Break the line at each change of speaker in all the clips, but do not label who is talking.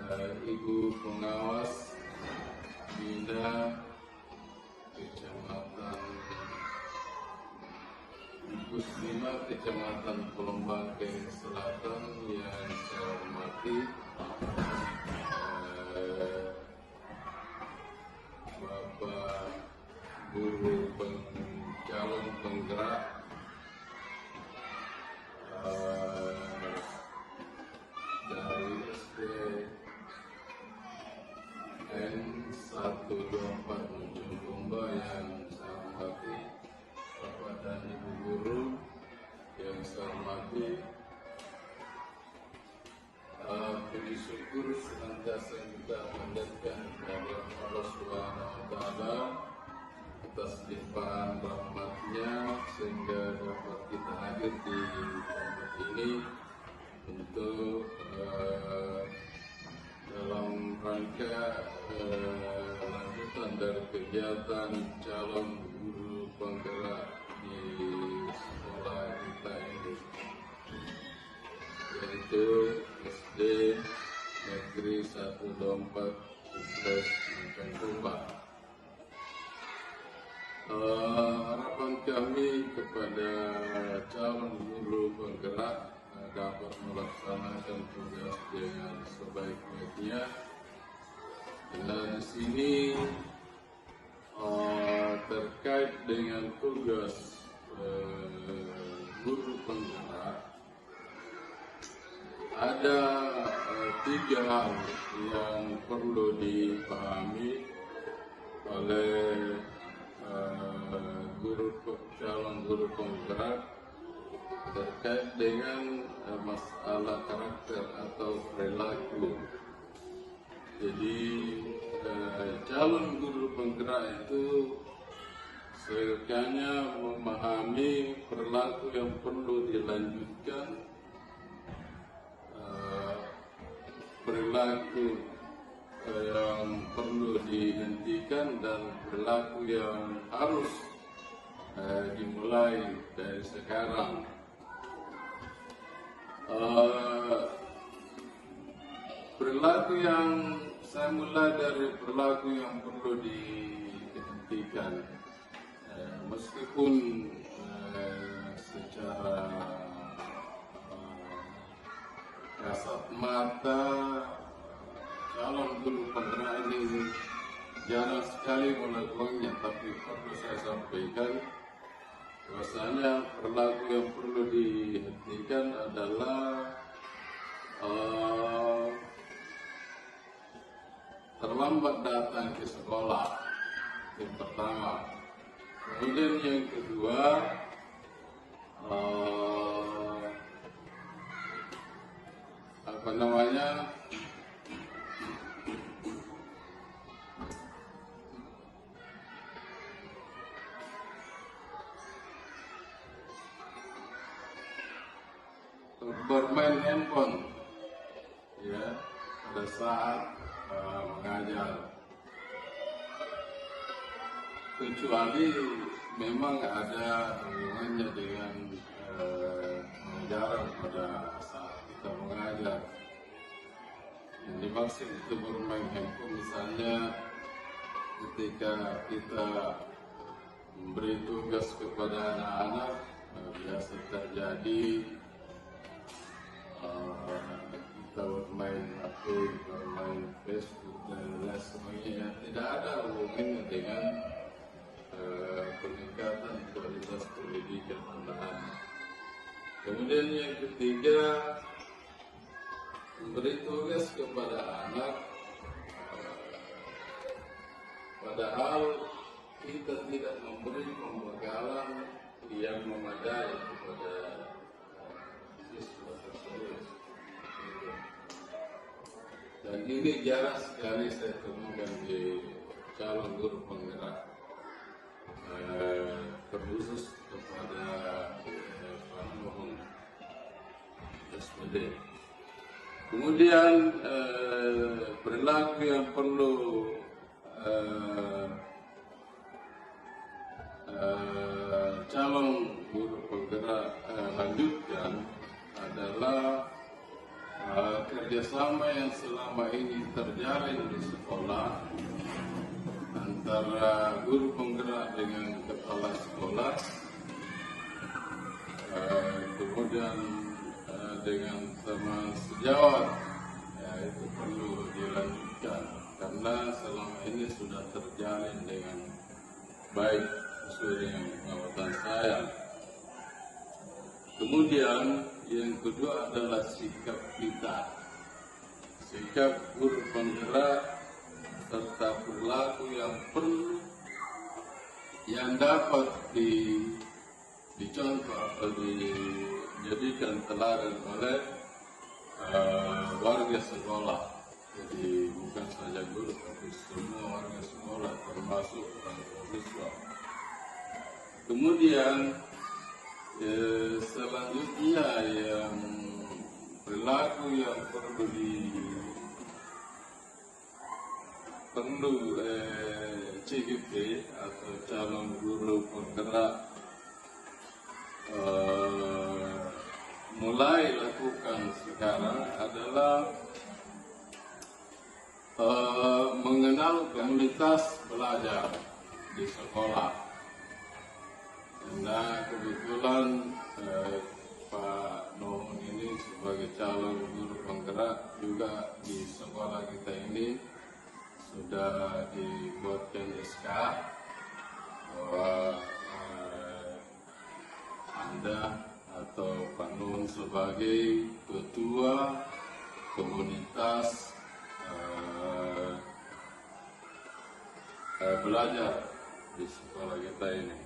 Ibu pengawas Bina Kecamatan Muslimah Kecamatan Pelombangke Selatan yang saya hormati, Bapak Guru calon penggerak dari SDN 124 Ujung Bomba yang saya hormati, Bapak dan Ibu Guru yang saya hormati, puji syukur senantiasa kita panjatkan kepada Allah Subhanahu wa Ta'ala atas limpahan rahmatnya sehingga dapat kita hadir di tempat ini untuk dalam rangka lanjutan dari kegiatan calon guru penggerak di sekolah kita ini, yaitu SD Negeri 124 Ujung Bomba. Harapan kami kepada calon guru penggerak dapat melaksanakan tugas dengan sebaik-baiknya. Dan di sini terkait dengan tugas guru penggerak, ada 3 hal yang perlu dipahami oleh calon guru penggerak terkait dengan masalah karakter atau perilaku. Jadi calon guru penggerak itu seyogyanya memahami perilaku yang perlu dilanjutkan, perilaku yang perlu dihentikan, dan perilaku yang harus dimulai dari sekarang. Perilaku yang saya mulai dari perilaku yang perlu dihentikan, meskipun secara kasat mata calon guru penggerak ini jarang sekali melakukannya, tapi perlu saya sampaikan bahwasanya perilaku yang perlu dihentikan adalah terlambat datang ke sekolah, yang pertama. Kemudian yang kedua, bermain handphone ya pada saat mengajar, kecuali memang ada hubungannya dengan pengajaran pada saat kita mengajar. Yang dimaksud itu bermain handphone misalnya ketika kita memberi tugas kepada anak-anak, biasa terjadi kita bermain HP, bermain Facebook dan lain sebagainya, tidak ada hubungannya dengan peningkatan kualitas pendidikan anak-anak. Kemudian yang ketiga, memberi tugas kepada anak padahal kita tidak memberi pembekalan yang memadai kepada siswa tersebut. Dan ini jarang sekali saya temukan di calon guru penggerak, terkhusus kepada Pak SPD. Kemudian perilaku yang perlu calon guru penggerak lanjutkan adalah kerjasama yang selama ini terjalin di sekolah antara guru penggerak dengan kepala sekolah, kemudian dengan teman sejawat, ya, itu perlu dilanjutkan karena selama ini sudah terjalin dengan baik sesuai dengan pengamatan saya. Kemudian yang kedua adalah sikap kita, sikap guru penggerak serta perilaku yang perlu yang dapat dicontoh atau dijadikan teladan oleh warga sekolah. Jadi bukan saja guru tapi semua warga sekolah termasuk orang tua siswa. Kemudian selanjutnya yang perilaku yang perlu CGP atau calon guru penggerak mulai lakukan sekarang adalah mengenal komunitas belajar di sekolah. Nah, kebetulan Pak Nohon ini sebagai calon guru penggerak juga di sekolah kita ini sudah dibuatkan SK bahwa Anda atau Pak Nohon sebagai ketua komunitas belajar di sekolah kita ini.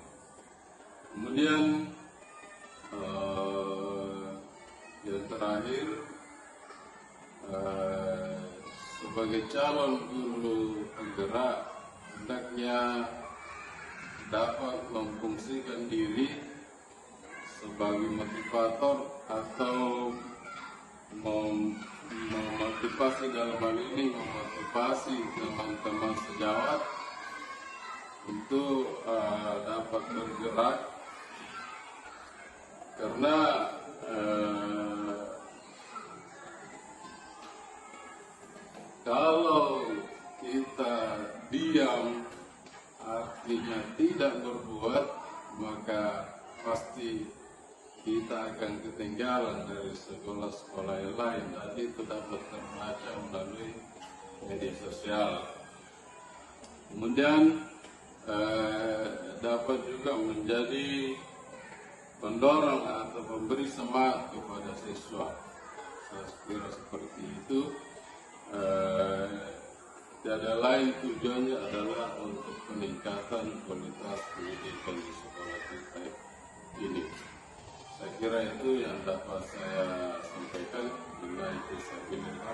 Kemudian yang terakhir, sebagai calon guru penggerak hendaknya dapat memfungsikan diri sebagai motivator atau memotivasi, dalam hal ini memotivasi teman-teman sejawat untuk dapat bergerak, karena kalau kita diam artinya tidak berbuat, maka pasti kita akan ketinggalan dari sekolah-sekolah yang lain, dan itu dapat terbaca melalui media sosial. Kemudian dapat juga menjadi pendorong atau pemberi semangat kepada siswa. Saya kira seperti itu. Tiada lain tujuannya adalah untuk peningkatan kualitas pendidikan di sekolah kita ini. Saya kira itu yang dapat saya sampaikan.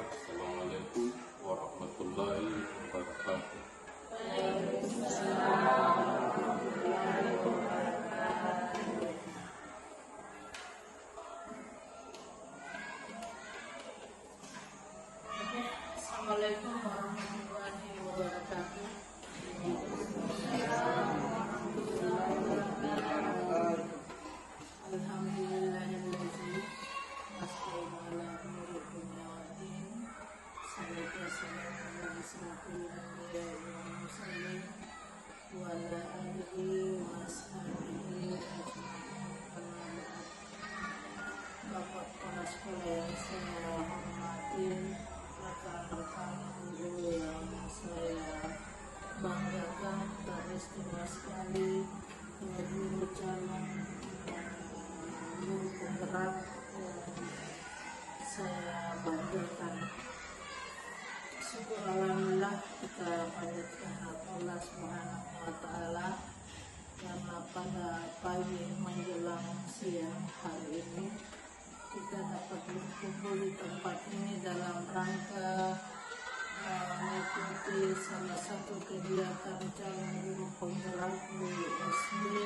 Assalamualaikum warahmatullahi wabarakatuh.
Assalamualaikum warahmatullahi wabarakatuh. Alhamdulillahilladzi as'ala ala nuril dunya wad din. Salatu wassalamu ala asyrafil anbiya'i wal mursalin wa ala alihi wa ashabihi ajma'in. Bapak kepala sekolah yang saya hormati, rekan-rekan guru yang saya banggakan dan istimewa sekali, guru calon guru penggerak yang saya banggakan. Syukur alhamdulillah kita panjatkan Allah Subhanahu wa Ta'ala karena pada pagi menjelang siang hari ini kita dapat berkumpul di tempat ini dalam rangka mengikuti salah satu kegiatan calon guru penggerak di SD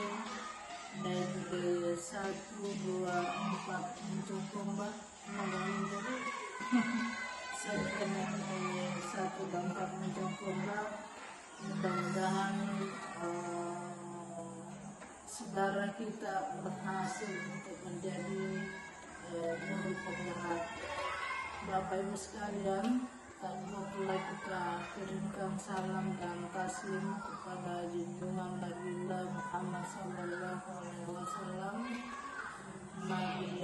negeri 1, 2, 4 Mencokomba Nogari. Saya negeri 1 dan 4 Mencokomba. Mudah-mudahan saudara kita berhasil untuk menjadi guru penggerak. Bapak Bapak Ibu sekalian, tanpa pula kita kirimkan salam dan taslim kepada junjungan Nabi Muhammad Sallallahu Alaihi Wasallam, Nabi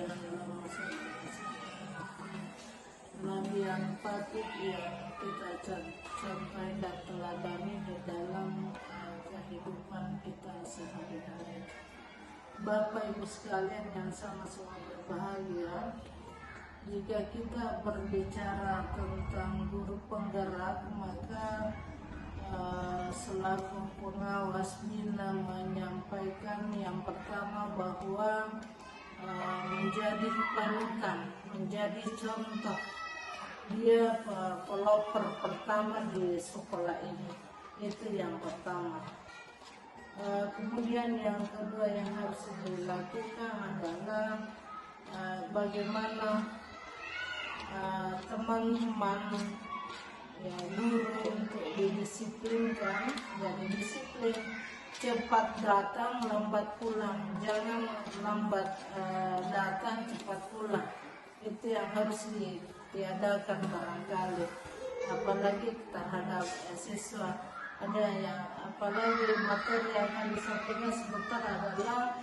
yang patut yang kita contohi dan teladani di dalam kehidupan kita sehari-hari. Bapak Ibu sekalian yang sama-sama berbahagia, jika kita berbicara tentang guru penggerak, maka selaku pengawas bina menyampaikan yang pertama bahwa menjadi panutan, menjadi contoh. Dia pelopor pertama di sekolah ini, itu yang pertama. Kemudian yang kedua yang harus dilakukan adalah bagaimana teman-teman ya, guru untuk didisiplinkan, jadi disiplin, cepat datang lambat pulang, jangan lambat datang cepat pulang. Itu yang harus ditiadakan barangkali, apalagi terhadap siswa. Ada yang apalagi materi yang akan disampaikan sebentar adalah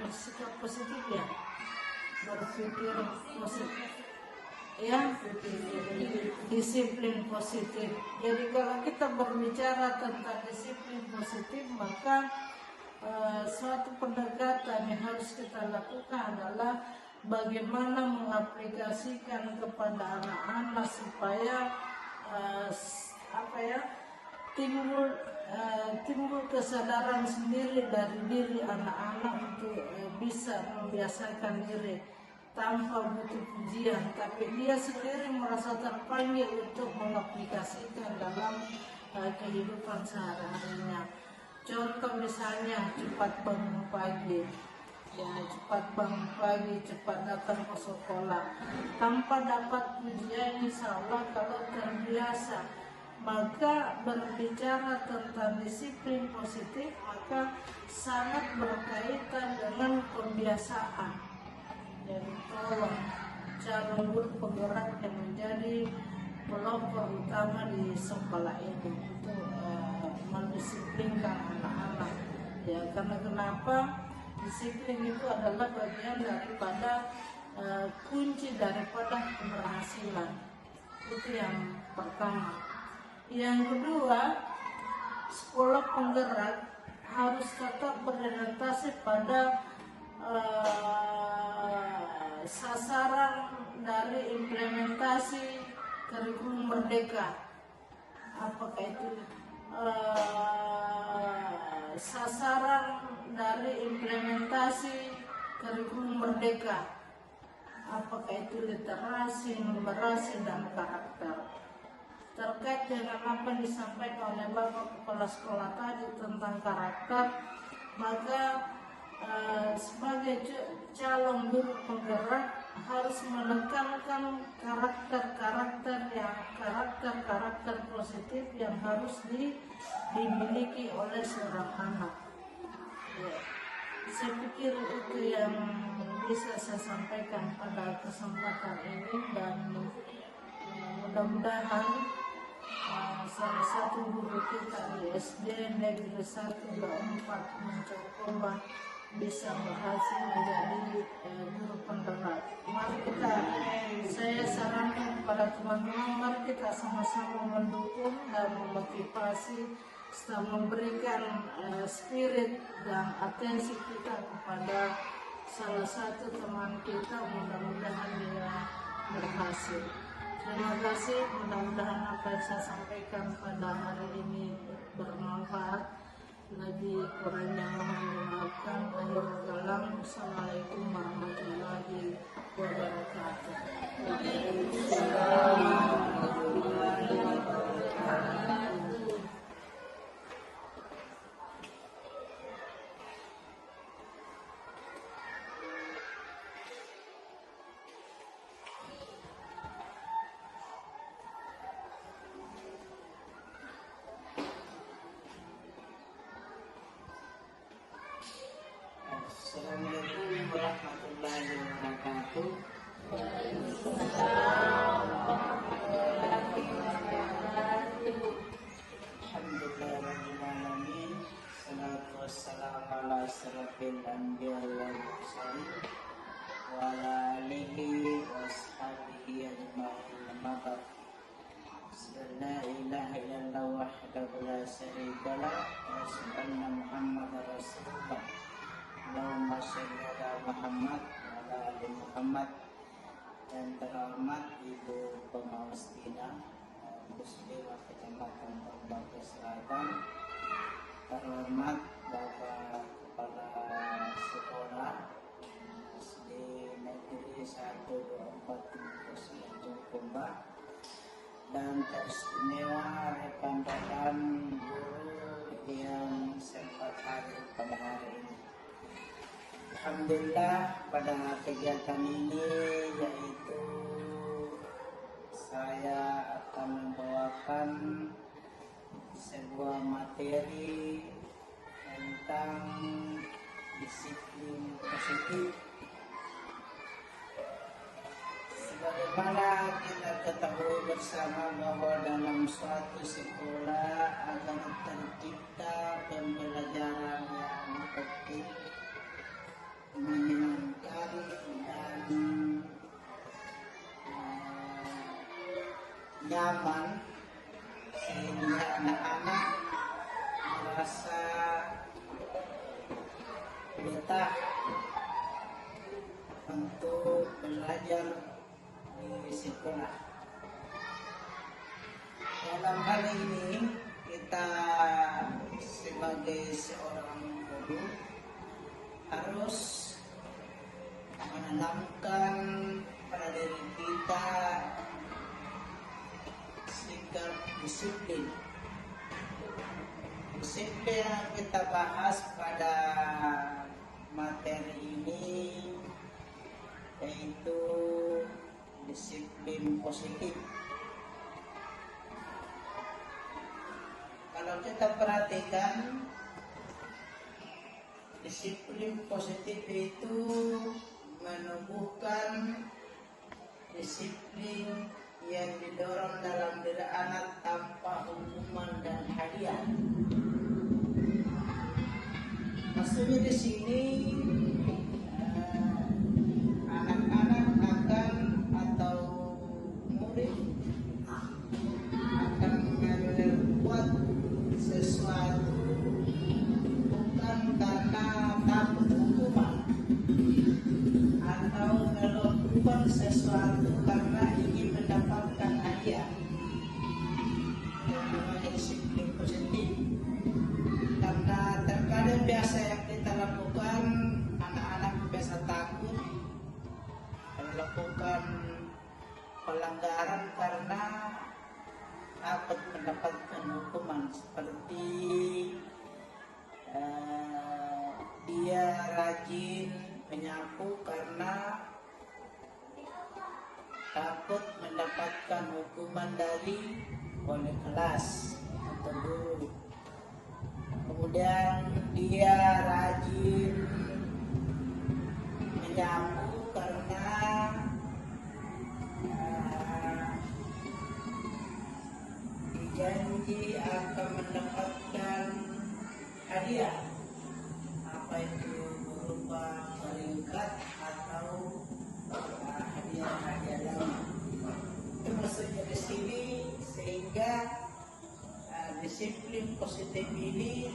bersikap positif ya, berpikir positif ya, disiplin positif. Jadi kalau kita berbicara tentang disiplin positif, maka suatu pendekatan yang harus kita lakukan adalah bagaimana mengaplikasikan kepada anak-anak supaya timbul kesadaran sendiri dari diri anak-anak untuk bisa membiasakan diri tanpa butuh pujian, tapi dia sendiri merasa terpanggil untuk mengaplikasikan dalam kehidupan sehari-harinya. Contoh misalnya cepat bangun pagi, ya, cepat bangun pagi, cepat datang ke sekolah tanpa dapat pujian, insya Allah kalau terbiasa. Maka berbicara tentang disiplin positif maka sangat berkaitan dengan pembiasaan. Jadi tolong calon guru penggerak yang menjadi pelopor utama di sekolah ini untuk mendisiplinkan anak-anak. Ya, karena kenapa? Disiplin itu adalah bagian daripada kunci daripada keberhasilan. Itu yang pertama. Yang kedua, sekolah penggerak harus tetap berorientasi pada sasaran dari implementasi kurikulum merdeka. Apakah itu sasaran dari implementasi kurikulum merdeka? Apakah itu literasi, numerasi, dan karakter? Terkait dengan apa yang disampaikan oleh Bapak Kepala Sekolah tadi tentang karakter, maka sebagai calon guru penggerak harus menekankan karakter positif yang harus dimiliki oleh seorang anak. Ya, saya pikir itu yang bisa saya sampaikan pada kesempatan ini, dan mudah-mudahan salah satu guru kita di SD Negeri 1 4 mencoba bisa berhasil menjadi guru penggerak. Mari saya sarankan kepada teman-teman, mari kita sama-sama mendukung dan memotivasi serta memberikan spirit dan atensi kita kepada salah satu teman kita, mudah-mudahan dia berhasil. Terima kasih, mudah-mudahan apa yang saya sampaikan pada hari ini bermanfaat. Lagi kurangnya mohon dimaafkan. Akhir kalam, Assalamualaikum warahmatullahi wabarakatuh.
Assalamualaikum warahmatullahi wabarakatuh. Alhamdulillahirrahmanirrahim. Salatu wassalamu ala asyrafil anbiya wal mursalin wa ala alihi wa ashabihi ajma'in. Amma ba'd. La ilaha illallah wahdahu la syarika lah wa asyhadu anna Muhammadar Rasulullah. Allahumma shalli ala Muhammad wa ala ali Muhammad. Dan terhormat Ibu Pemaustina Muslimah Kecamatan Tombak Selatan, terhormat Bapak Kepala Sekolah SD Negeri 124 Jombang, dan teristimewa rekan-rekan guru yang sempat hadir pada hari ini. Alhamdulillah, pada kegiatan ini yaitu saya akan membawakan sebuah materi tentang disiplin positif. Sebagaimana kita ketahui bersama bahwa dalam suatu sekolah agar tercipta pembelajaran yang efektif, menyenangkan dan nyaman, sehingga anak-anak merasa betah untuk belajar di sekolah. Dalam hal ini kita sebagai seorang guru harus menanamkan pada diri kita sikap disiplin. Disiplin yang kita bahas pada materi ini yaitu disiplin positif. Kalau kita perhatikan, disiplin positif itu menumbuhkan disiplin yang didorong dalam diri anak tanpa hukuman dan hadiah. Maksudnya di sini anak-anak akan atau murid akan membuat sesuatu bukan karena takut hukuman, atau melakukan sesuatu karena ingin mendapatkan hadiah. Yang namanya disiplin positif. Karena terkadang biasa yang kita lakukan, anak-anak biasa takut melakukan pelanggaran karena takut mendapatkan hukuman, seperti dia rajin menyapu karena takut mendapatkan hukuman dari wali kelas atau guru. Kemudian dia rajin menyapu karena dijanji akan mendapatkan hadiah, apa itu berupa peringkat atau hadiah-hadiah lain. Itu maksudnya di sini, sehingga disiplin positif ini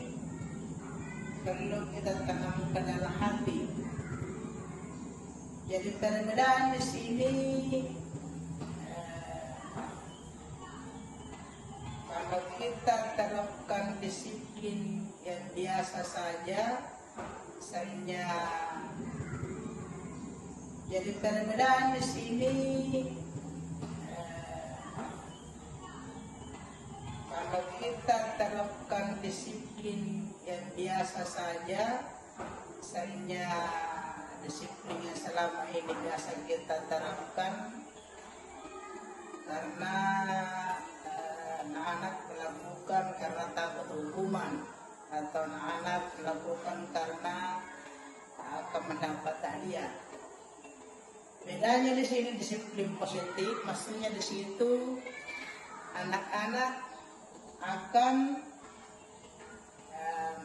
perlu kita tanamkan dalam hati. Jadi perbedaan di sini, kalau kita terapkan disiplin yang biasa saja, misalnya, jadi perbedaan di sini, kalau kita terapkan disiplin yang biasa saja, misalnya disiplin yang selama ini biasa kita terapkan, karena anak-anak melakukan karena takut hukuman, atau anak-anak melakukan karena akan mendapat hadiah. Bedanya di sini disiplin positif, maksudnya di situ anak-anak akan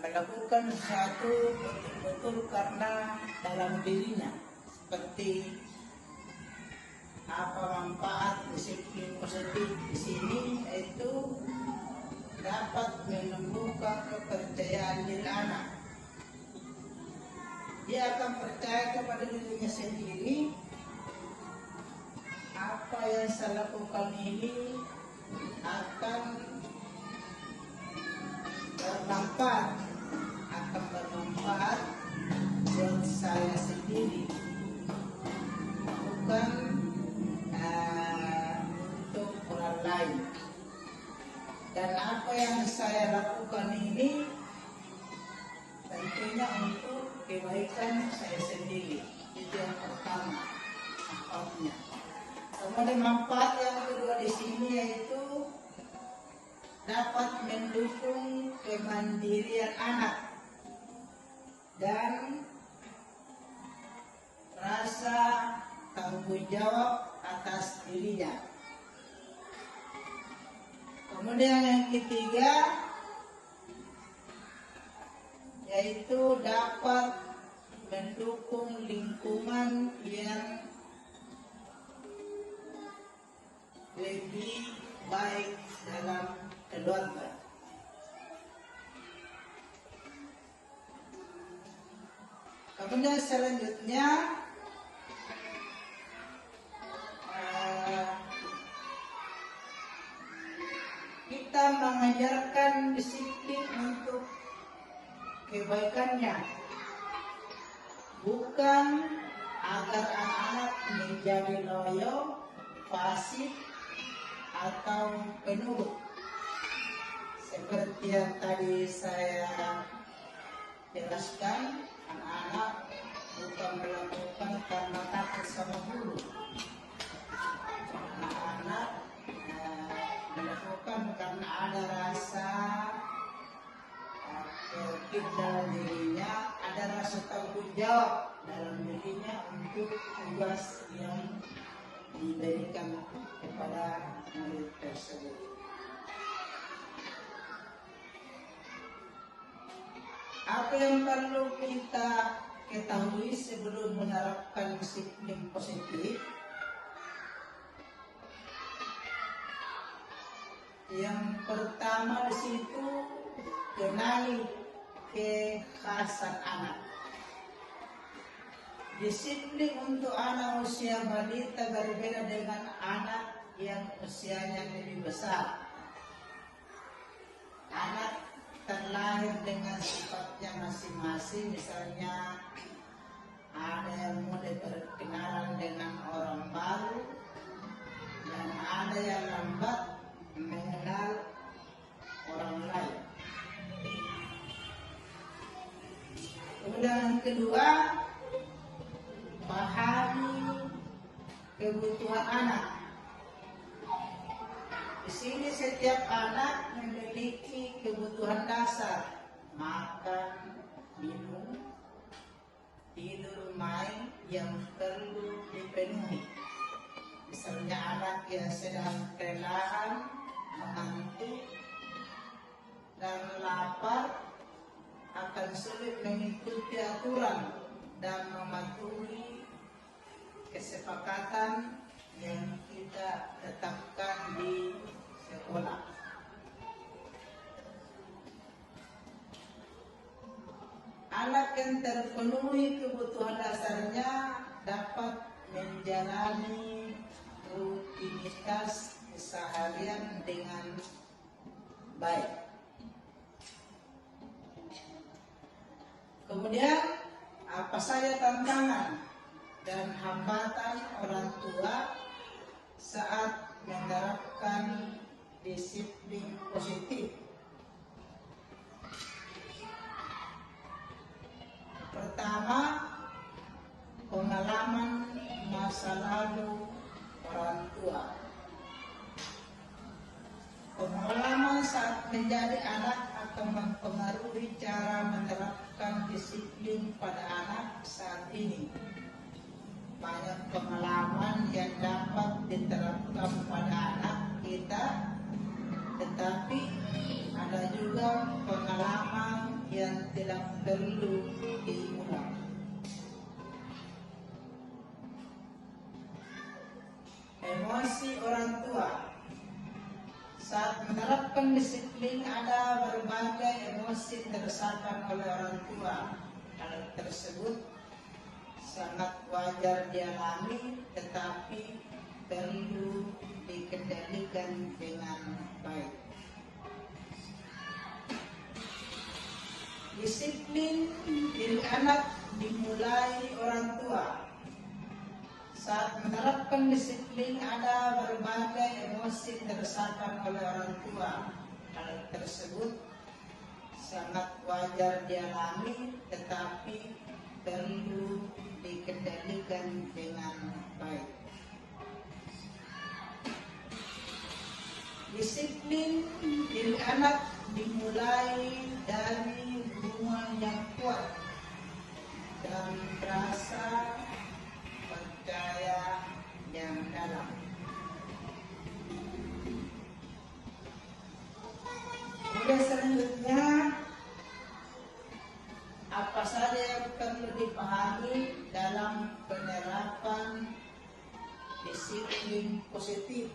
melakukan sesuatu betul-betul karena dalam dirinya, seperti apa manfaat disiplin positif di sini, yaitu dapat menumbuhkan kepercayaan diri anak. Dia akan percaya kepada dirinya sendiri, apa yang saya lakukan ini akan bermanfaat buat saya sendiri, bukan untuk orang lain. Dan apa yang saya lakukan ini tentunya untuk kebaikan saya sendiri. Itu yang pertama manfaatnya. Kemudian manfaat yang kedua di sini yaitu dapat mendukung kemandirian anak dan rasa tanggung jawab atas dirinya. Kemudian yang ketiga yaitu dapat mendukung lingkungan yang lebih baik dalam keluarga. Kemudian selanjutnya kita mengajarkan disiplin untuk kebaikannya, bukan agar anak-anak menjadi loyo, pasif, atau penurut. Seperti yang tadi saya jelaskan, anak-anak bukan melakukan karena takut sama guru. Anak-anak melakukan karena ada rasa tertib dalam dirinya, ada rasa tanggung jawab dalam dirinya untuk tugas yang diberikan kepada murid tersebut. Apa yang perlu kita ketahui sebelum menerapkan disiplin positif? Yang pertama di situ, kenali kekhasan anak. Disiplin untuk anak usia balita berbeda dengan anak yang usianya lebih besar. Anak terlahir dengan sifatnya masing-masing, misalnya ada yang mulai berkenalan dengan orang baru dan ada yang lambat mengenal orang lain. Kemudian yang kedua, pahami kebutuhan anak. Di sini setiap anak memiliki kebutuhan dasar, makan, minum, tidur, main yang perlu dipenuhi. Misalnya anak yang sedang kelelahan, mengantuk, dan lapar akan sulit mengikuti aturan dan mematuhi kesepakatan yang kita tetapkan di sekolah. Anak yang terpenuhi kebutuhan dasarnya dapat menjalani rutinitas keseharian dengan baik. Kemudian apa saja tantangan dan hambatan orang tua saat menerapkan disiplin positif? Pertama, pengalaman masa lalu orang tua. Pengalaman saat menjadi anak akan mempengaruhi cara menerapkan disiplin pada anak saat ini. banyak pengalaman yang dapat diterapkan pada anak kita, tetapi ada juga pengalaman yang tidak perlu diulang. Emosi orang tua. Saat menerapkan disiplin, ada berbagai emosi dirasakan oleh orang tua. Hal tersebut sangat wajar dialami, tetapi perlu dikendalikan dengan baik. Disiplin diri anak dimulai orang tua. Saat menerapkan disiplin, ada berbagai emosi dirasakan oleh orang tua. Hal tersebut sangat wajar dialami, tetapi perlu dikendalikan dengan baik. Disiplin diri anak dimulai dari hubungan yang kuat dan rasa percaya yang dalam. Kemudian selanjutnya, apa saja yang perlu dipahami dalam penerapan disiplin positif?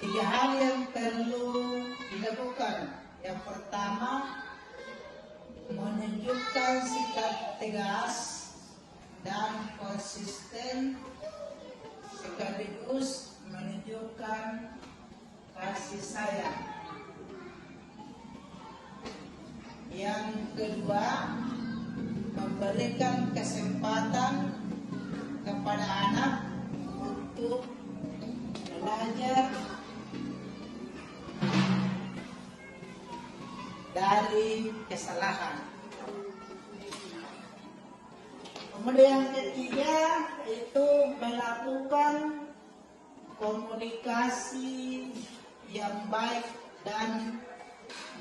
Tiga hal yang perlu dilakukan. Yang pertama, menunjukkan sikap tegas dan konsisten, sekaligus menunjukkan kasih sayang. Yang kedua, memberikan kesempatan kepada anak untuk belajar dari kesalahan. Kemudian yang ketiga, itu melakukan komunikasi yang baik dan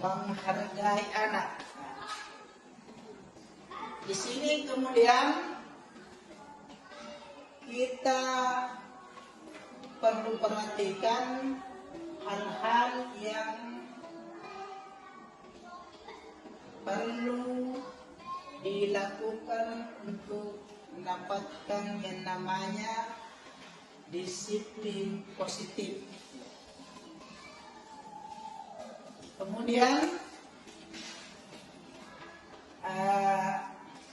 menghargai anak. Di sini kemudian kita perlu perhatikan hal-hal yang perlu dilakukan untuk mendapatkan yang namanya disiplin positif. Kemudian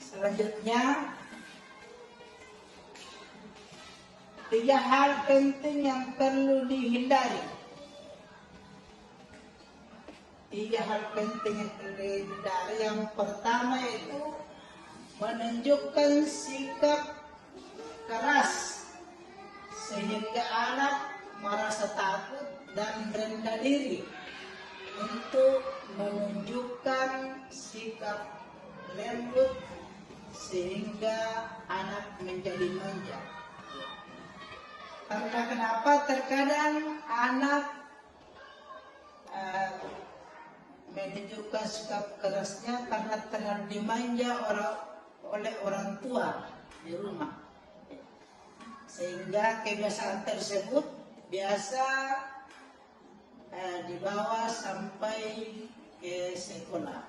selanjutnya, tiga hal penting yang perlu dihindari. Tiga hal penting yang perlu dihindari. Yang pertama itu menunjukkan sikap keras sehingga anak merasa takut dan rendah diri. Untuk menunjukkan sikap lembut sehingga anak menjadi manja. Karena kenapa? Terkadang anak menunjukkan sikap kerasnya karena terlalu dimanja oleh orang tua di rumah, sehingga kebiasaan tersebut biasa dibawa sampai ke sekolah.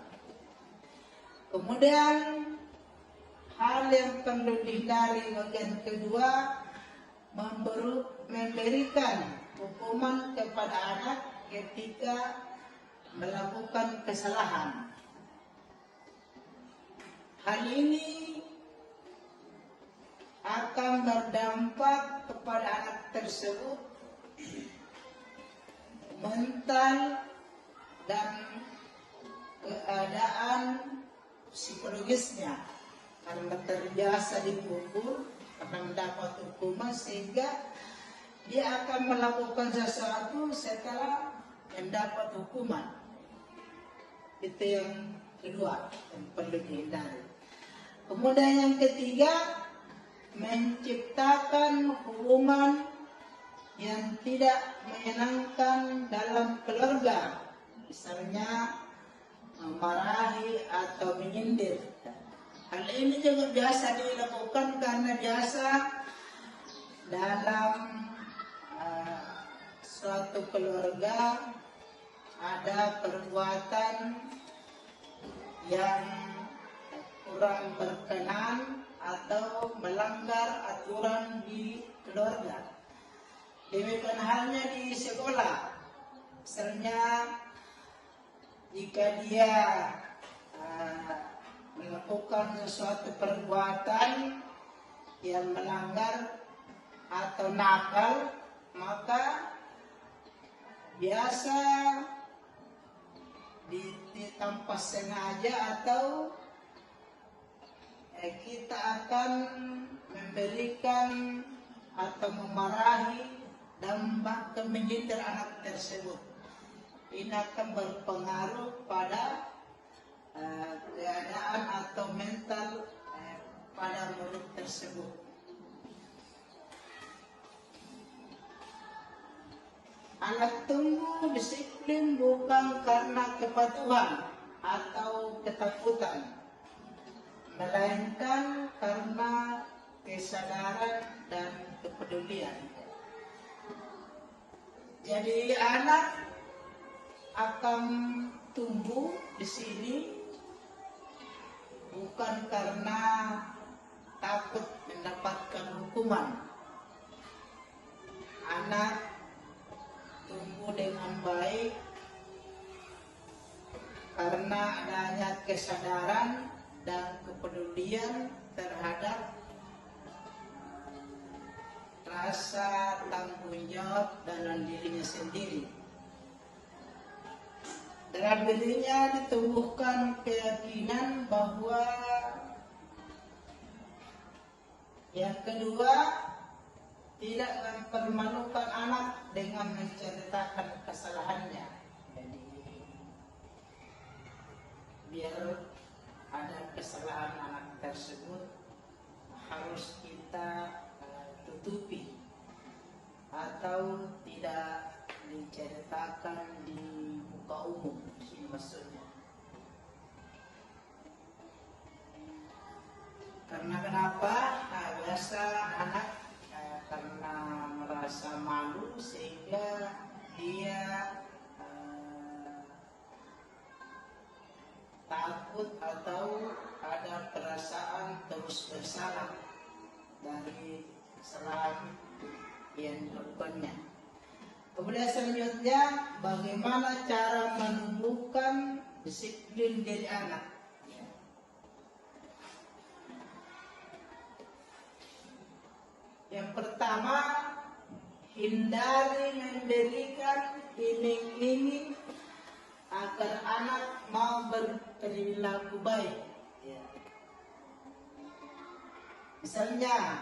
Kemudian hal yang perlu dihindari bagian kedua, memberikan hukuman kepada anak ketika melakukan kesalahan. Hal ini akan berdampak kepada anak tersebut mental dan keadaan psikologisnya, karena terbiasa dipukul, karena mendapat hukuman, sehingga dia akan melakukan sesuatu setelah mendapat hukuman. Itu yang kedua yang perlu dihindari. Kemudian yang ketiga, menciptakan hubungan yang tidak menyenangkan dalam keluarga. Misalnya memarahi atau menyindir. Hal ini juga biasa dilakukan karena biasa dalam suatu keluarga ada perbuatan yang kurang berkenan atau melanggar aturan di keluarga. Demikian halnya di sekolah. Misalnya jika dia melakukan sesuatu perbuatan yang melanggar atau nakal, maka biasa tanpa sengaja atau kita akan memberikan atau memarahi dan bahkan menyindir anak tersebut. Ini akan berpengaruh pada keadaan atau mental pada murid tersebut. Anak tumbuh disiplin bukan karena kepatuhan atau ketakutan, melainkan karena kesadaran dan kepedulian. Jadi anak akan tumbuh di sini bukan karena takut mendapatkan hukuman. Anak tumbuh dengan baik karena adanya kesadaran dan kepedulian terhadap rasa tanggung jawab dalam dirinya sendiri. Dalam dirinya ditumbuhkan keyakinan bahwa yang kedua, tidak mempermalukan anak dengan menceritakan kesalahannya. Jadi biar ada kesalahan anak tersebut harus kita tutupi atau tidak diceritakan di muka umum. Ini maksudnya. Karena kenapa? Biasa anak karena merasa malu sehingga dia takut atau ada perasaan terus bersalah dari kesalahan yang dilakukannya. Kemudian selanjutnya, bagaimana cara menumbuhkan disiplin diri anak? Yang pertama, hindari memberikan iming-iming agar anak mau berperilaku baik. Misalnya,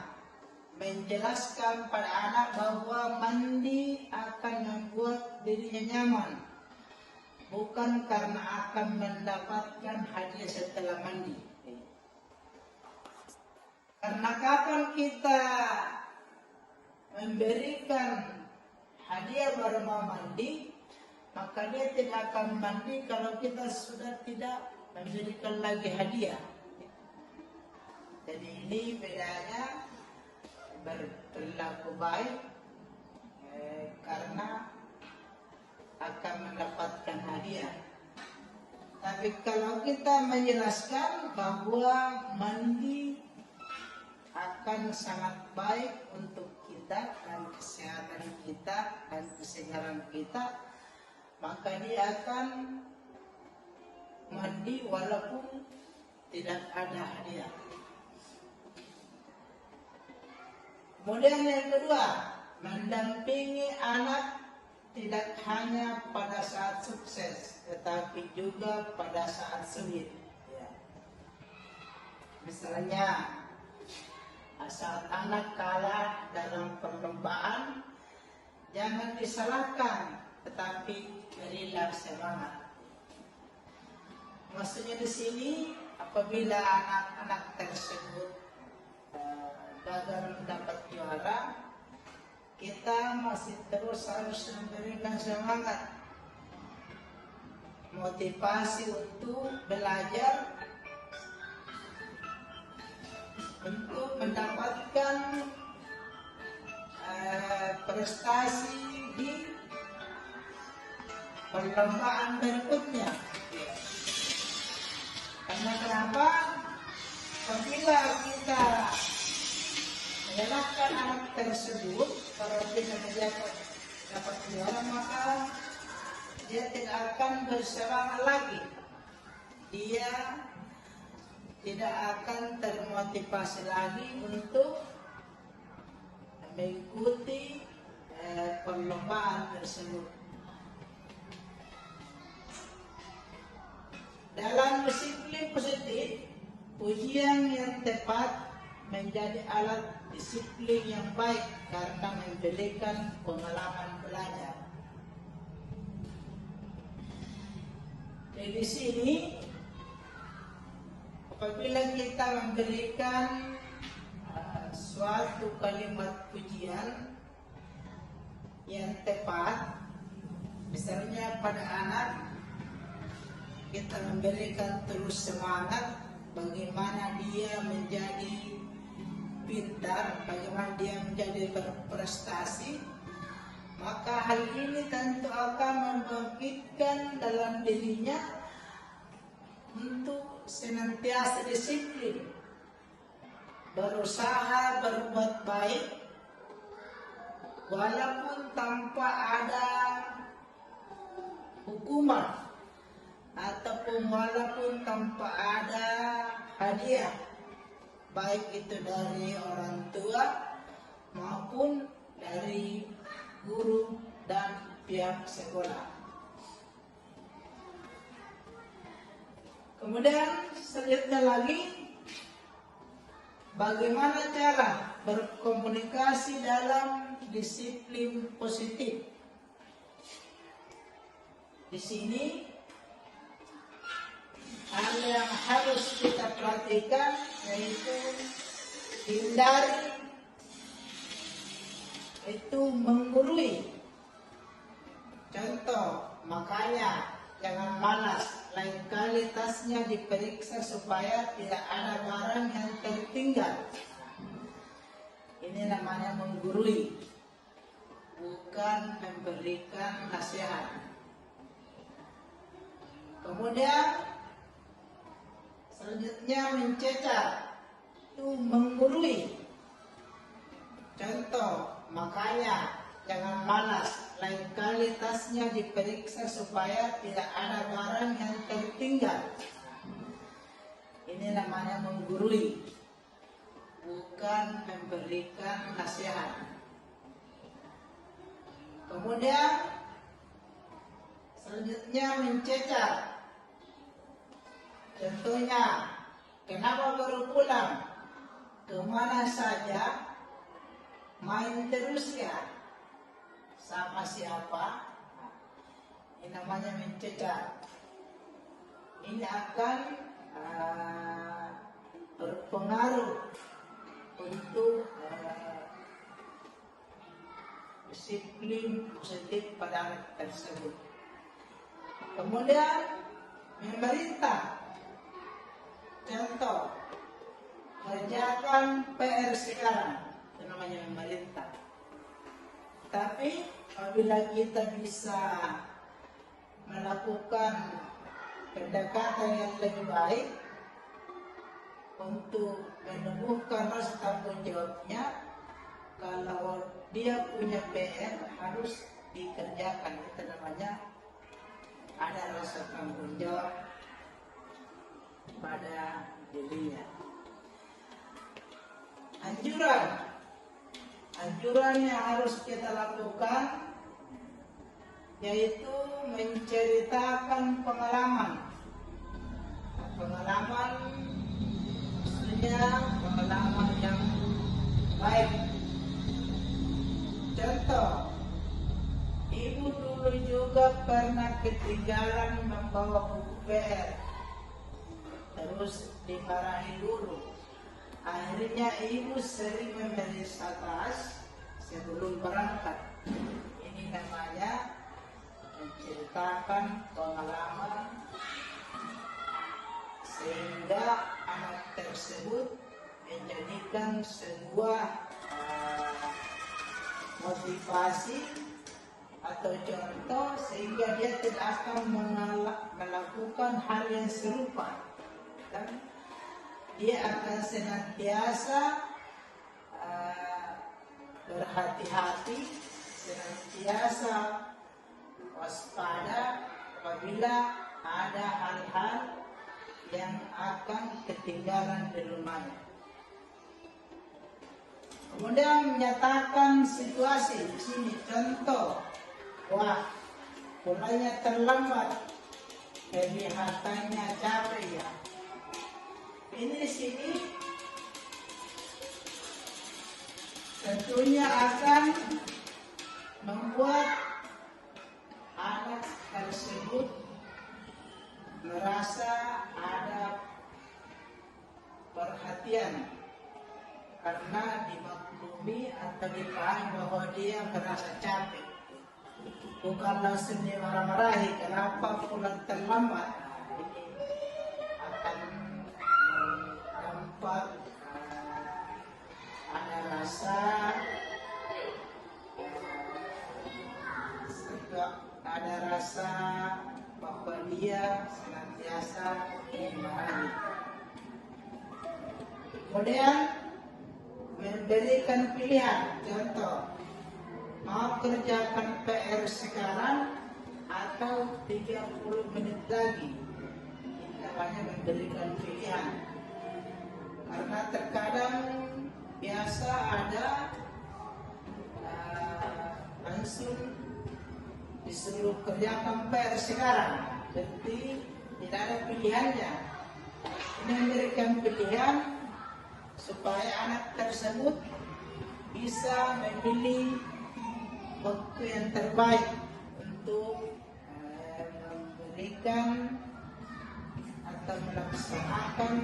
menjelaskan pada anak bahwa mandi akan membuat dirinya nyaman, bukan karena akan mendapatkan hadiah setelah mandi. Karena kapan kita memberikan hadiah baru mau mandi, maka dia tidak akan mandi kalau kita sudah tidak memberikan lagi hadiah. Jadi ini bedanya berperilaku baik karena akan mendapatkan hadiah. Tapi kalau kita menjelaskan bahwa mandi akan sangat baik untuk kita dan kesehatan kita dan kesegaran kita, maka dia akan mandi walaupun tidak ada hadiah. Kemudian yang kedua, mendampingi anak tidak hanya pada saat sukses, tetapi juga pada saat sulit. Misalnya, saat anak kalah dalam perlombaan, jangan disalahkan, tetapi berilah semangat. Maksudnya di sini, apabila anak-anak tersebut gagal mendapat juara, kita masih terus harus memberikan semangat, motivasi untuk belajar, untuk mendapatkan prestasi di perlombaan berikutnya. Karena kenapa? Apabila kita menyalahkan anak tersebut, kalau dia dapat juara, maka dia tidak akan bersemangat lagi. Dia tidak akan termotivasi lagi untuk mengikuti perlombaan tersebut. Dalam disiplin positif, ujian yang tepat menjadi alat disiplin yang baik karena memberikan pengalaman belajar. Di sini, apabila kita memberikan suatu kalimat pujian yang tepat, misalnya pada anak, kita memberikan terus semangat bagaimana dia menjadi pintar, bagaimana dia menjadi berprestasi, maka hal ini tentu akan membangkitkan dalam dirinya untuk senantiasa disiplin, berusaha berbuat baik walaupun tanpa ada hukuman ataupun walaupun tanpa ada hadiah, baik itu dari orang tua maupun dari guru dan pihak sekolah. Kemudian selanjutnya lagi, bagaimana cara berkomunikasi dalam disiplin positif. Di sini hal yang harus kita perhatikan yaitu hindari itu menggurui. Contoh, makanya jangan malas, lain kali tasnya diperiksa supaya tidak ada barang yang tertinggal. Ini namanya menggurui, bukan memberikan nasihat. Kemudian selanjutnya mencecar, itu menggurui. Contoh, makanya jangan malas, lain kali tasnya diperiksa supaya tidak ada barang yang tertinggal. Ini namanya menggurui, bukan memberikan nasihat. Kemudian selanjutnya mencecar. Contohnya, kenapa baru pulang? Kemana saja? Main terus ya? Sama siapa? Ini namanya mencecar. Ini akan berpengaruh untuk disiplin positif pada anak tersebut. Kemudian memerintah. Contoh, kerjakan PR sekarang, itu namanya memerintah. Tapi apabila kita bisa melakukan pendekatan yang lebih baik untuk menumbuhkan rasa tanggung jawabnya, kalau dia punya PR harus dikerjakan, itu namanya ada rasa tanggung jawab pada dirinya. Anjuran yang harus kita lakukan yaitu menceritakan pengalaman maksudnya pengalaman yang baik. Contoh, ibu dulu juga pernah ketinggalan membawa buku PR, terus dimarahi dulu. Akhirnya ibu sering memeriksa tas sebelum berangkat. Ini namanya menceritakan pengalaman sehingga anak tersebut menjadikan sebuah motivasi atau contoh sehingga dia tidak akan melakukan hal yang serupa, dan dia akan senantiasa berhati-hati, senantiasa waspada apabila ada hal-hal yang akan ketinggalan di rumahnya. Kemudian menyatakan situasi di sini, contoh, wah, pulangnya terlambat, kelihatannya capek ya. Ini di sini tentunya akan membuat anak tersebut merasa ada perhatian karena dimaklumi atau dipahami bahwa dia merasa capek. Bukan langsung dia marah-marahi kenapa pulang terlambat. Ini akan nampak ada rasa bahwa dia senantiasa dimarahi. Kemudian memberikan pilihan, contoh, mau kerjakan PR sekarang atau 30 menit lagi. Ini namanya memberikan pilihan. Karena terkadang biasa ada langsung disuruh kerjakan PR sekarang, jadi tidak ada pilihannya. Ini memberikan pilihan supaya anak tersebut bisa memilih waktu yang terbaik untuk memberikan atau melaksanakan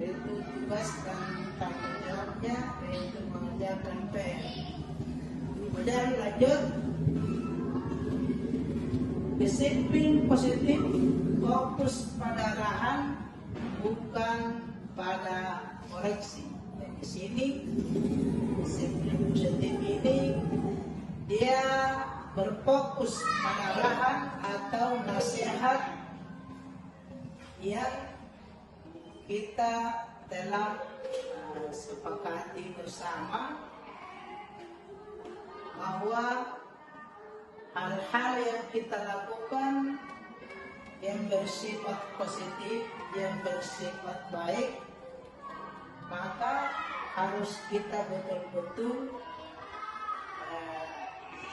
itu tugas dan tanggung jawabnya, yaitu mengerjakan PR. Kemudian lanjut, disiplin positif, fokus pada arahan bukan pada koreksi. Dan di sini disiplin positif ini dia berfokus pada arahan atau nasihat yang kita telah sepakati bersama bahwa hal-hal yang kita lakukan yang bersifat positif, yang bersifat baik, maka harus kita betul-betul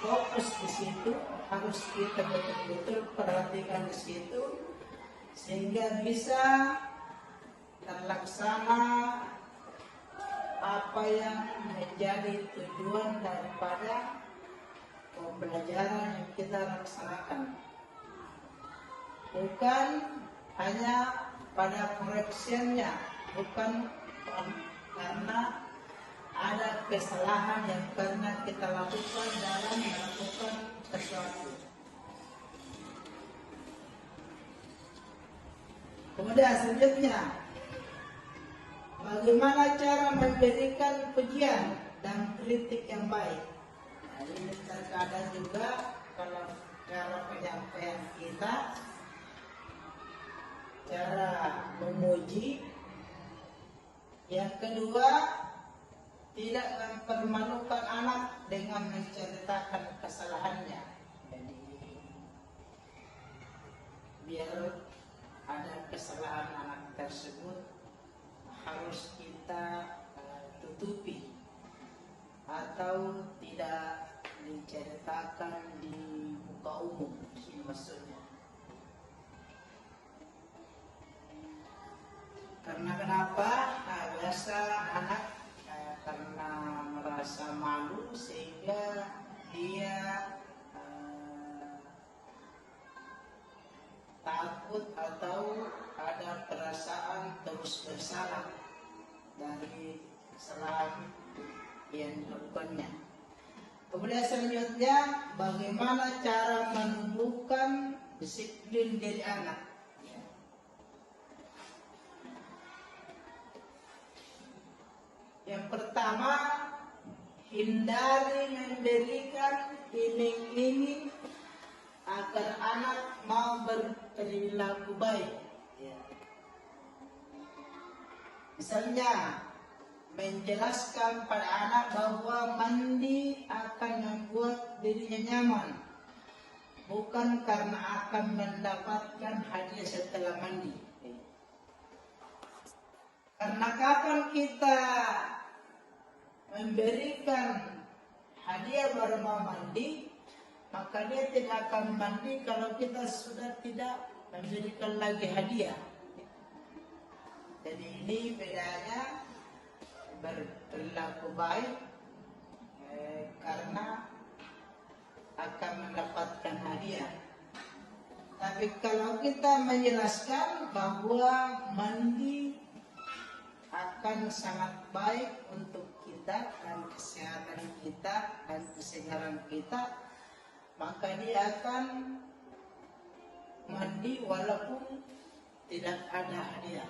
fokus di situ, harus kita betul-betul perhatikan di situ, sehingga bisa terlaksana apa yang menjadi tujuan daripada pembelajaran yang kita laksanakan. Bukan hanya pada koreksinya, bukan karena ada kesalahan yang pernah kita lakukan dalam melakukan sesuatu. Kemudian selanjutnya, bagaimana cara memberikan pujian dan kritik yang baik. Nah, ini terkadang juga kalau cara penyampaian kita, cara memuji. Yang kedua, tidak mempermalukan anak dengan menceritakan kesalahannya. Jadi, biar ada kesalahan anak tersebut harus kita tutupi atau tidak diceritakan di muka umum, ini maksudnya. Karena kenapa? Biasa anak karena merasa malu sehingga dia takut atau ada perasaan terus bersalah dari kesalahan yang dilakukannya. Kemudian selanjutnya, bagaimana cara menumbuhkan disiplin diri anak. Yang pertama, hindari memberikan iming-iming agar anak mau berperilaku baik. Misalnya, menjelaskan pada anak bahwa mandi akan membuat dirinya nyaman, bukan karena akan mendapatkan hadiah setelah mandi. Karena kapan kita memberikan hadiah baru mau mandi, maka dia tidak akan mandi kalau kita sudah tidak memberikan lagi hadiah. Jadi ini bedanya berperilaku baik karena akan mendapatkan hadiah. Tapi kalau kita menjelaskan bahwa mandi akan sangat baik untuk kita dan kesehatan kita dan kesegaran kita, maka dia akan mandi walaupun tidak ada hadiah.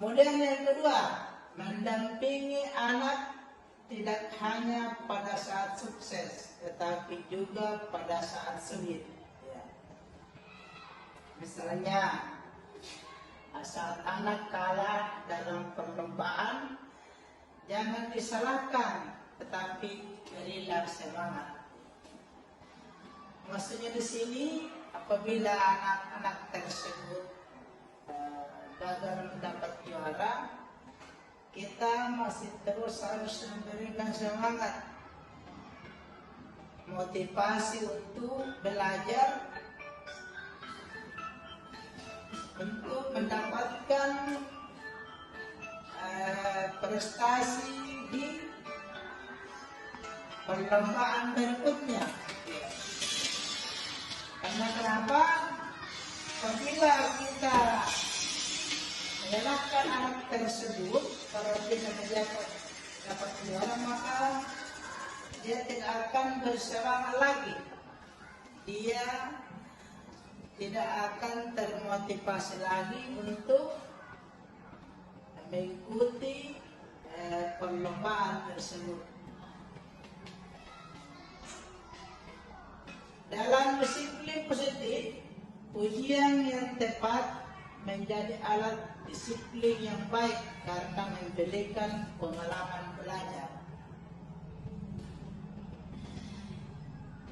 Kemudian yang kedua, mendampingi anak tidak hanya pada saat sukses, tetapi juga pada saat sulit. Misalnya, saat anak kalah dalam perlombaan, jangan disalahkan, tetapi berilah semangat. Maksudnya di sini, apabila anak-anak tersebut gagal mendapat juara, kita masih terus harus memberikan semangat, motivasi untuk belajar, untuk mendapatkan prestasi di perlombaan berikutnya. Karena kenapa? Apabila kita menyalahkan anak tersebut kalau dia dapat juara, maka dia tidak akan bersemangat lagi. Dia tidak akan termotivasi lagi untuk mengikuti perlombaan tersebut. Dalam disiplin positif, ujian yang tepat menjadi alat disiplin yang baik karena memberikan pengalaman belajar.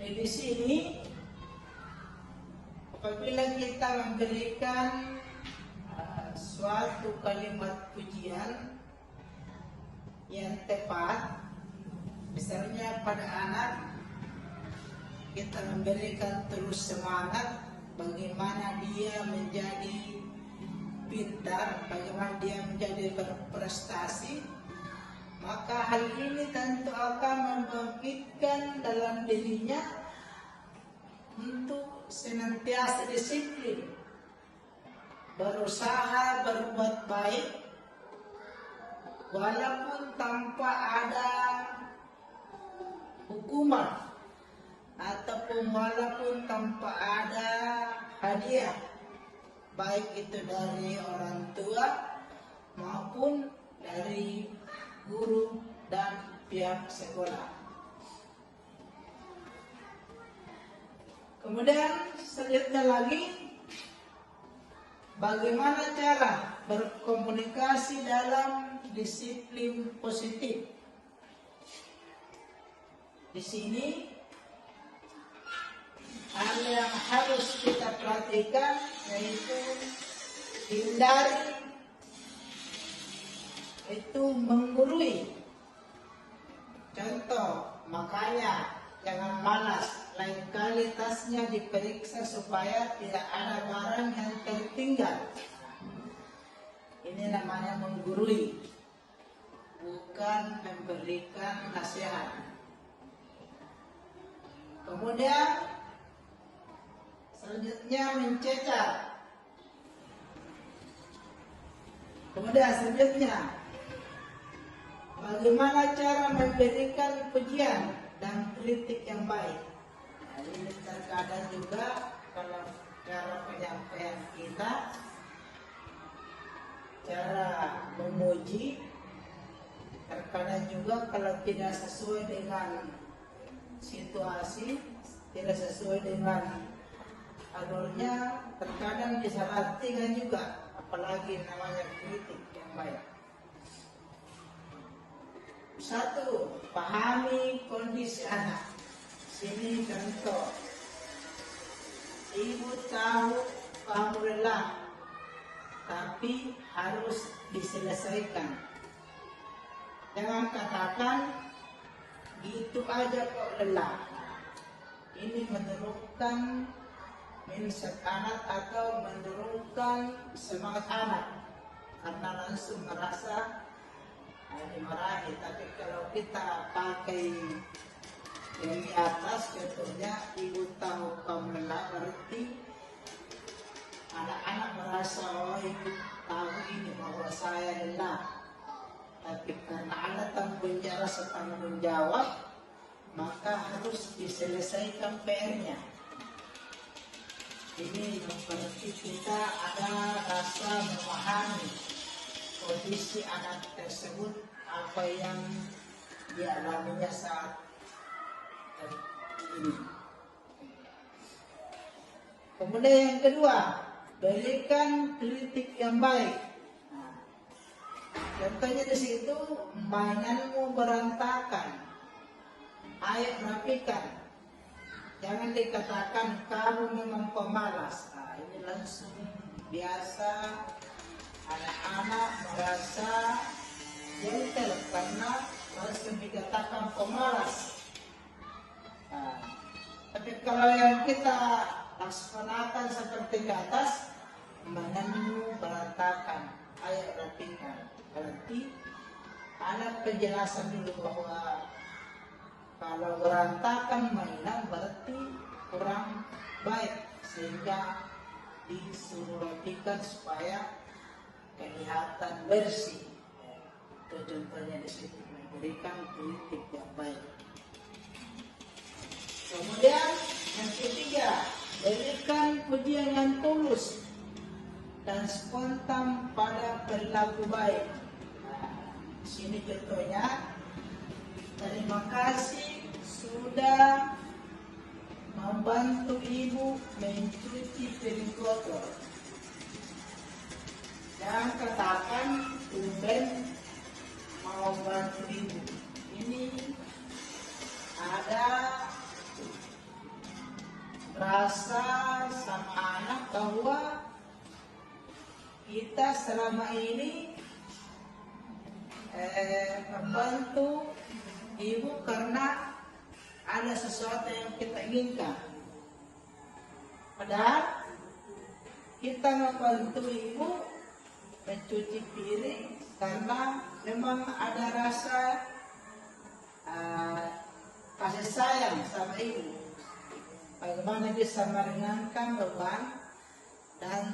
Di sini, apabila kita memberikan suatu kalimat pujian yang tepat, misalnya pada anak, kita memberikan terus semangat bagaimana dia menjadi pintar, bagaimana dia menjadi berprestasi, maka hal ini tentu akan membangkitkan dalam dirinya untuk senantiasa disiplin, berusaha berbuat baik walaupun tanpa ada hukuman ataupun walaupun tanpa ada hadiah, baik itu dari orang tua maupun dari guru dan pihak sekolah. Kemudian selanjutnya lagi, bagaimana cara berkomunikasi dalam disiplin positif. Di sini hal yang harus kita perhatikan yaitu hindari itu menggurui. Contoh, makanya jangan malas, lain kali tasnya diperiksa supaya tidak ada barang yang tertinggal. Ini namanya menggurui, bukan memberikan nasihat. Kemudian selanjutnya mencecar. Kemudian selanjutnya Bagaimana cara memberikan pujian dan kritik yang baik? Nah, ini terkadang juga kalau cara penyampaian kita, cara memuji, terkadang juga kalau tidak sesuai dengan situasi, tidak sesuai dengan alurnya, terkadang disalahartikan juga, apalagi namanya kritik yang baik. Satu, pahami kondisi anak. Sini contoh. Ibu tahu kamu lelah, tapi harus diselesaikan. Jangan katakan gitu aja kok lelah. Ini menurunkan mindset anak atau menurunkan semangat anak, karena langsung merasa dimarahi. Tapi kalau kita pakai yang di atas, contohnya ibu tahu kamu lelah, berarti anak-anak merasa oh ibu tahu ini bahwa saya lelah, tapi karena anak tanggung jawab setanggung jawab, maka harus diselesaikan PR-nya. Ini berarti kita ada rasa memahami kondisi anak tersebut, apa yang dialaminya saat ini. Kemudian yang kedua, berikan kritik yang baik. Contohnya di situ, mainanmu berantakan, ayo rapikan. Jangan dikatakan kamu memang pemalas. Nah, ini langsung biasa anak-anak merasa jengkel karena langsung dikatakan pemalas. Nah, tapi kalau yang kita laksanakan seperti di atas, mainanmu berantakan, ayo rapikan. Berarti ada penjelasan dulu bahwa kalau berantakan mainan berarti kurang baik, sehingga disuruh rapikan supaya kelihatan bersih. Itu contohnya di situ, memberikan kritik yang baik. Kemudian yang ketiga, berikan pujian yang tulus dan spontan pada perilaku baik. Nah, di sini contohnya, terima kasih sudah membantu ibu mencuci piring kotor. Jangan katakan tumben mau bantu ibu. Ini ada rasa sama anak bahwa kita selama ini membantu ibu karena ada sesuatu yang kita inginkan. Padahal kita membantu ibu mencuci piring karena memang ada rasa kasih sayang sama ibu. Bagaimana bisa meringankan beban dan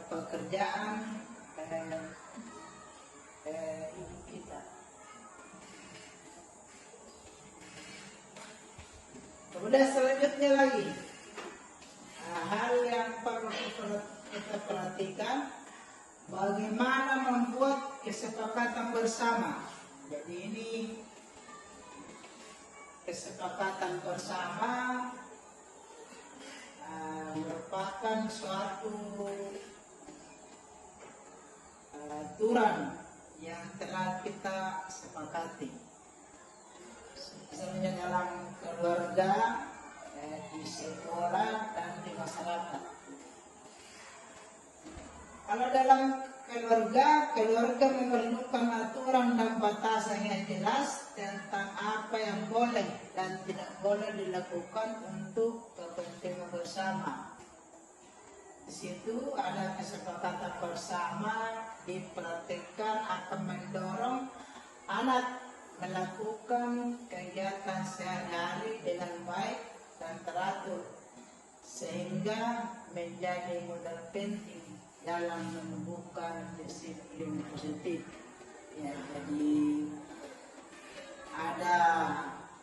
pekerjaan ibu kita. Kemudian selanjutnya lagi, hal yang perlu kita perhatikan, bagaimana membuat kesepakatan bersama. Jadi ini kesepakatan bersama merupakan suatu aturan yang telah kita sepakati. Misalnya dalam keluarga, di sekolah, dan di masyarakat. Kalau dalam keluarga memerlukan aturan dan batasan yang jelas tentang apa yang boleh dan tidak boleh dilakukan untuk kepentingan bersama. Di situ ada kesepakatan bersama, diperhatikan akan mendorong anak melakukan kegiatan sehari-hari dengan baik dan teratur, sehingga menjadi modal penting dalam menumbuhkan disiplin positif. Ya, jadi ada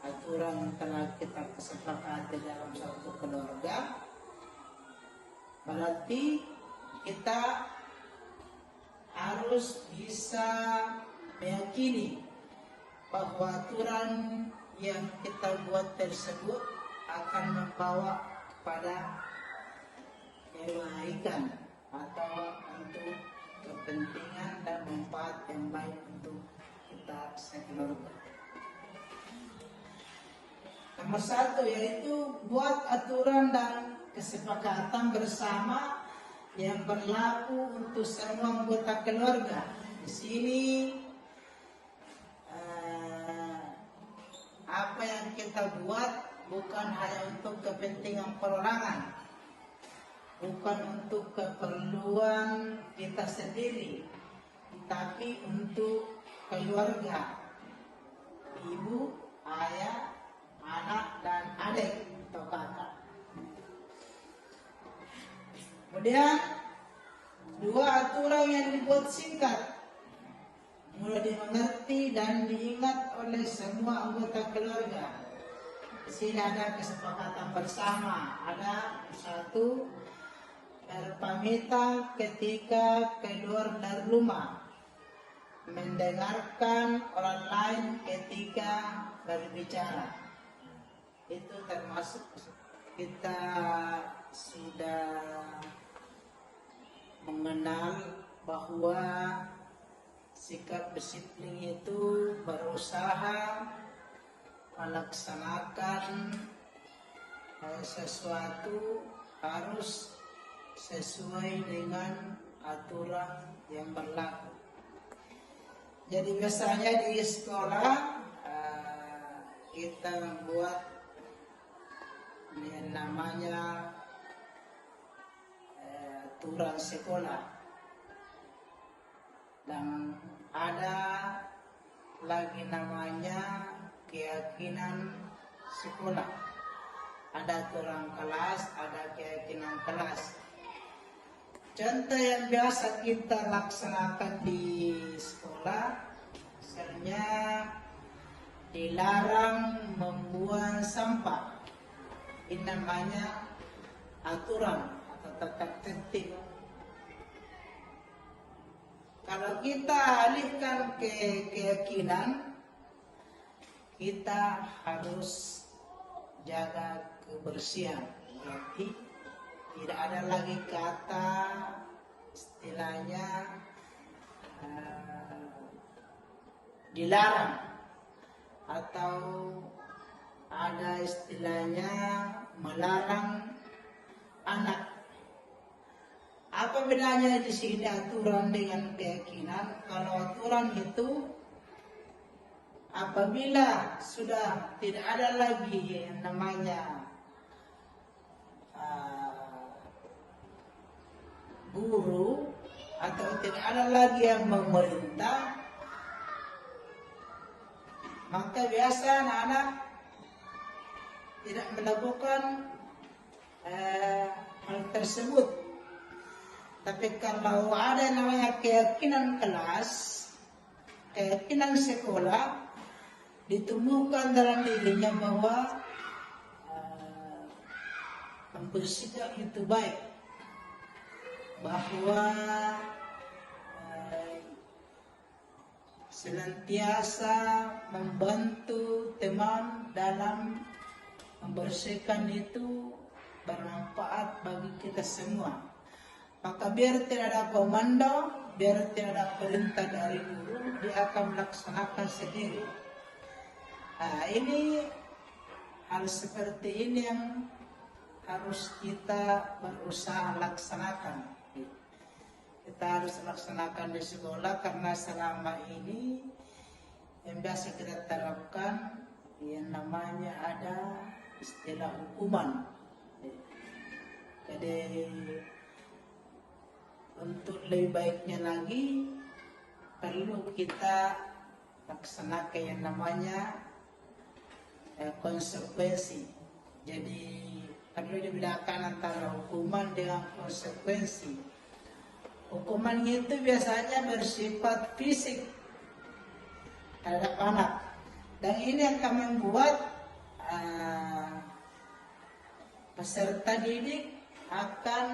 aturan yang telah kita kesepakati dalam satu keluarga, berarti kita harus bisa meyakini bahwa aturan yang kita buat tersebut akan membawa kepada kebaikan atau untuk kepentingan dan manfaat yang baik untuk kita sekeluarga. Nomor satu yaitu buat aturan dan kesepakatan bersama yang berlaku untuk semua anggota keluarga. Di sini apa yang kita buat bukan hanya untuk kepentingan perorangan, bukan untuk keperluan kita sendiri, tapi untuk keluarga, ibu, ayah, anak dan adik atau kakak. Kemudian dua aturan yang dibuat singkat, mudah dimengerti dan diingat oleh semua anggota keluarga. Di sini ada kesepakatan bersama. Ada satu, berpamitan ketika keluar dari rumah, mendengarkan orang lain ketika berbicara. Itu termasuk kita sudah mengenal bahwa sikap disiplin itu berusaha melaksanakan sesuatu harus sesuai dengan aturan yang berlaku. Jadi biasanya di sekolah kita membuat yang namanya aturan sekolah. Dan ada lagi namanya keyakinan sekolah. Ada aturan kelas, ada keyakinan kelas. Contoh yang biasa kita laksanakan di sekolah, misalnya dilarang membuang sampah. Ini namanya aturan atau tata tertib. Kalau kita alihkan ke keyakinan, kita harus jaga kebersihan. Berarti tidak ada lagi kata istilahnya dilarang, atau ada istilahnya melarang anak. Apa bedanya di sini aturan dengan keyakinan? Kalau aturan itu apabila sudah tidak ada lagi yang namanya guru atau tidak ada lagi yang memerintah, maka biasa anak-anak tidak melakukan hal tersebut. Tapi kalau ada yang namanya keyakinan kelas, keyakinan sekolah, ditemukan dalam dirinya bahwa membersihkan itu baik, bahwa senantiasa membantu teman dalam membersihkan itu bermanfaat bagi kita semua. Maka biar tidak ada komando, biar tidak ada perintah dari guru, dia akan melaksanakan sendiri. Nah, ini hal seperti ini yang harus kita berusaha laksanakan. Kita harus laksanakan di sekolah karena selama ini yang biasa kita terapkan yang namanya ada istilah hukuman. Jadi untuk lebih baiknya lagi perlu kita laksanakan yang namanya konsekuensi. Jadi perlu dibedakan antara hukuman dengan konsekuensi. Hukuman itu biasanya bersifat fisik, terhadap anak. Dan ini akan membuat peserta didik akan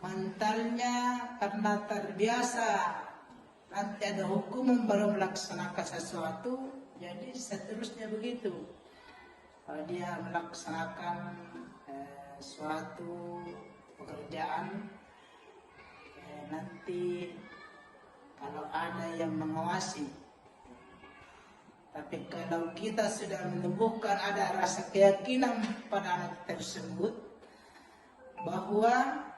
mentalnya karena terbiasa nanti ada hukuman baru melaksanakan sesuatu, jadi seterusnya begitu. Kalau dia melaksanakan suatu pekerjaan, nanti kalau ada yang mengawasi. Tapi kalau kita sudah menumbuhkan ada rasa keyakinan pada anak tersebut bahwa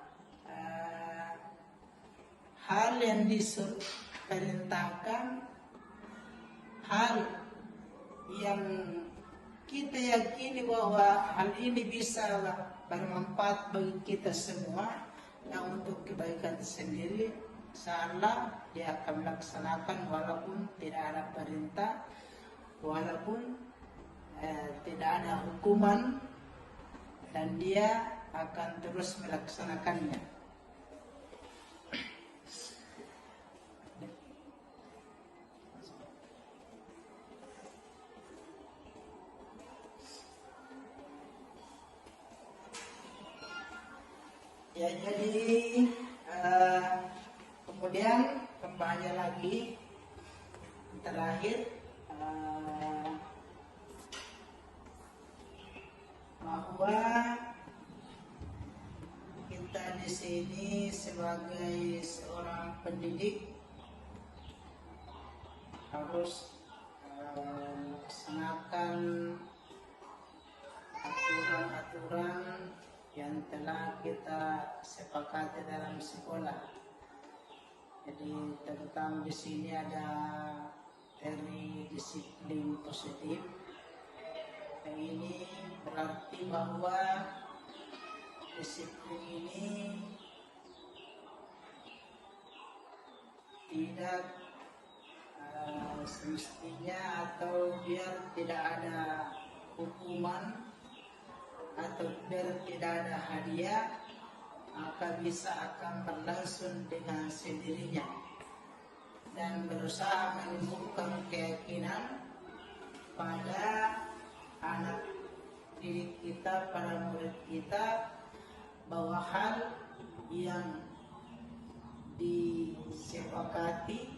hal yang diperintahkan, hal yang kita yakini bahwa hal ini bisa bermanfaat bagi kita semua dan untuk kebaikan sendiri, insyaallah dia akan melaksanakan walaupun tidak ada perintah, walaupun tidak ada hukuman, dan dia akan terus melaksanakannya. Ya, jadi kemudian kembali lagi terakhir bahwa kita di sini sebagai seorang pendidik harus melaksanakan aturan-aturan yang telah kita sepakati dalam sekolah. Jadi terutama di sini ada teori disiplin positif. Yang ini berarti bahwa disiplin ini tidak semestinya atau biar tidak ada hukuman atau biar tidak ada hadiah, maka bisa akan berlangsung dengan sendirinya, dan berusaha menumbuhkan keyakinan pada anak didik kita, pada murid kita, bahwa hal yang disepakati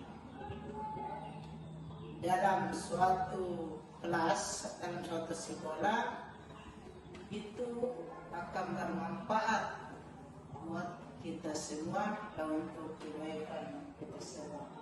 dalam suatu kelas, dalam suatu sekolah, itu akan bermanfaat buat kita semua dan untuk kebaikan kita semua.